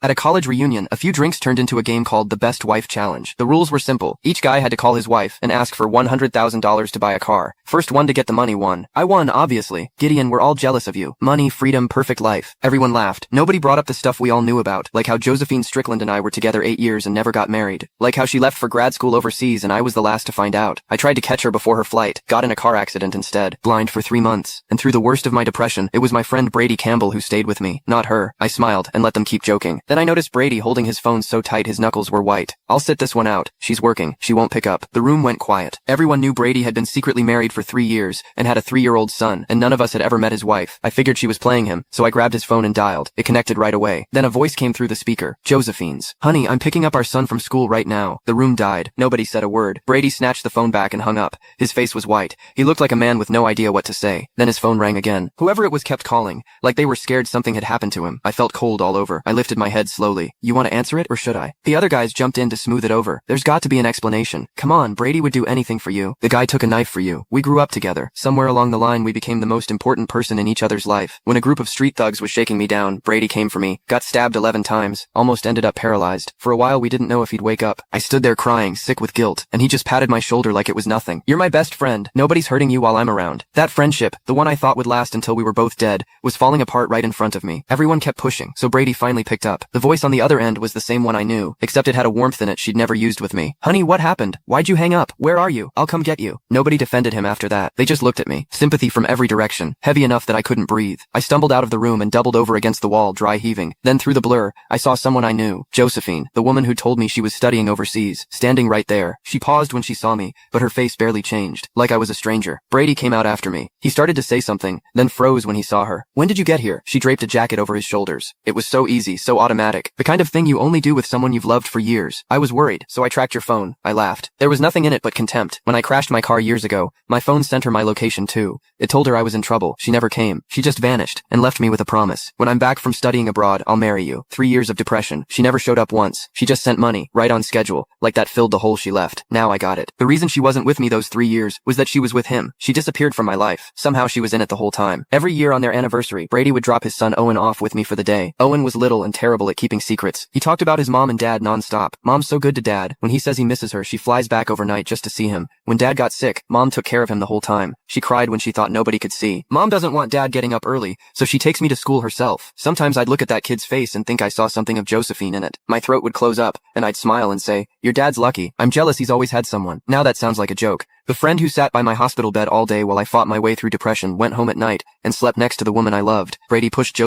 At a college reunion, a few drinks turned into a game called the Best Wife Challenge. The rules were simple. Each guy had to call his wife and ask for $100,000 to buy a car. First one to get the money won. I won, obviously. Gideon, we're all jealous of you. Money, freedom, perfect life. Everyone laughed. Nobody brought up the stuff we all knew about, like how Josephine Strickland and I were together 8 years and never got married. Like how she left for grad school overseas and I was the last to find out. I tried to catch her before her flight, got in a car accident instead, blind for 3 months. And through the worst of my depression, it was my friend Brady Campbell who stayed with me, not her. I smiled and let them keep joking. Then I noticed Brady holding his phone so tight his knuckles were white. I'll sit this one out. She's working. She won't pick up. The room went quiet. Everyone knew Brady had been secretly married for 3 years and had a 3-year-old son, and none of us had ever met his wife. I figured she was playing him, so I grabbed his phone and dialed. It connected right away. Then a voice came through the speaker. Josephine's. Honey, I'm picking up our son from school right now. The room died. Nobody said a word. Brady snatched the phone back and hung up. His face was white. He looked like a man with no idea what to say. Then his phone rang again. Whoever it was kept calling, like they were scared something had happened to him. I felt cold all over. I lifted my head slowly. You want to answer it, or should I? The other guys jumped in to smooth it over. There's got to be an explanation. Come on, Brady would do anything for you. The guy took a knife for you. We grew up together. Somewhere along the line we became the most important person in each other's life. When a group of street thugs was shaking me down, Brady came for me, got stabbed 11 times, almost ended up paralyzed. For a while we didn't know if he'd wake up. I stood there crying, sick with guilt, and he just patted my shoulder like it was nothing. You're my best friend. Nobody's hurting you while I'm around. That friendship, the one I thought would last until we were both dead, was falling apart right in front of me. Everyone kept pushing, so Brady finally picked up. The voice on the other end was the same one I knew, except it had a warmth in it she'd never used with me. Honey, what happened? Why'd you hang up? Where are you? I'll come get you. Nobody defended him after that. They just looked at me. Sympathy from every direction, heavy enough that I couldn't breathe. I stumbled out of the room and doubled over against the wall, dry heaving. Then through the blur, I saw someone I knew. Josephine, the woman who told me she was studying overseas, standing right there. She paused when she saw me, but her face barely changed, like I was a stranger. Brady came out after me. He started to say something, then froze when he saw her. When did you get here? She draped a jacket over his shoulders. It was so easy, so automatic. The kind of thing you only do with someone you've loved for years. I was worried, so I tracked your phone. I laughed. There was nothing in it but contempt. When I crashed my car years ago, my phone sent her my location too. It told her I was in trouble. She never came. She just vanished and left me with a promise. When I'm back from studying abroad, I'll marry you. 3 years of depression. She never showed up once. She just sent money, right on schedule, like that filled the hole she left. Now I got it. The reason she wasn't with me those 3 years was that she was with him. She disappeared from my life. Somehow she was in it the whole time. Every year on their anniversary, Brady would drop his son Owen off with me for the day. Owen was little and terrible at keeping secrets. He talked about his mom and dad nonstop. Mom's so good to dad. When he says he misses her, she flies back overnight just to see him. When dad got sick, mom took care of him the whole time. She cried when she thought nobody could see. Mom doesn't want dad getting up early, so she takes me to school herself. Sometimes I'd look at that kid's face and think I saw something of Josephine in it. My throat would close up, and I'd smile and say, your dad's lucky. I'm jealous he's always had someone. Now that sounds like a joke. The friend who sat by my hospital bed all day while I fought my way through depression went home at night and slept next to the woman I loved. Brady pushed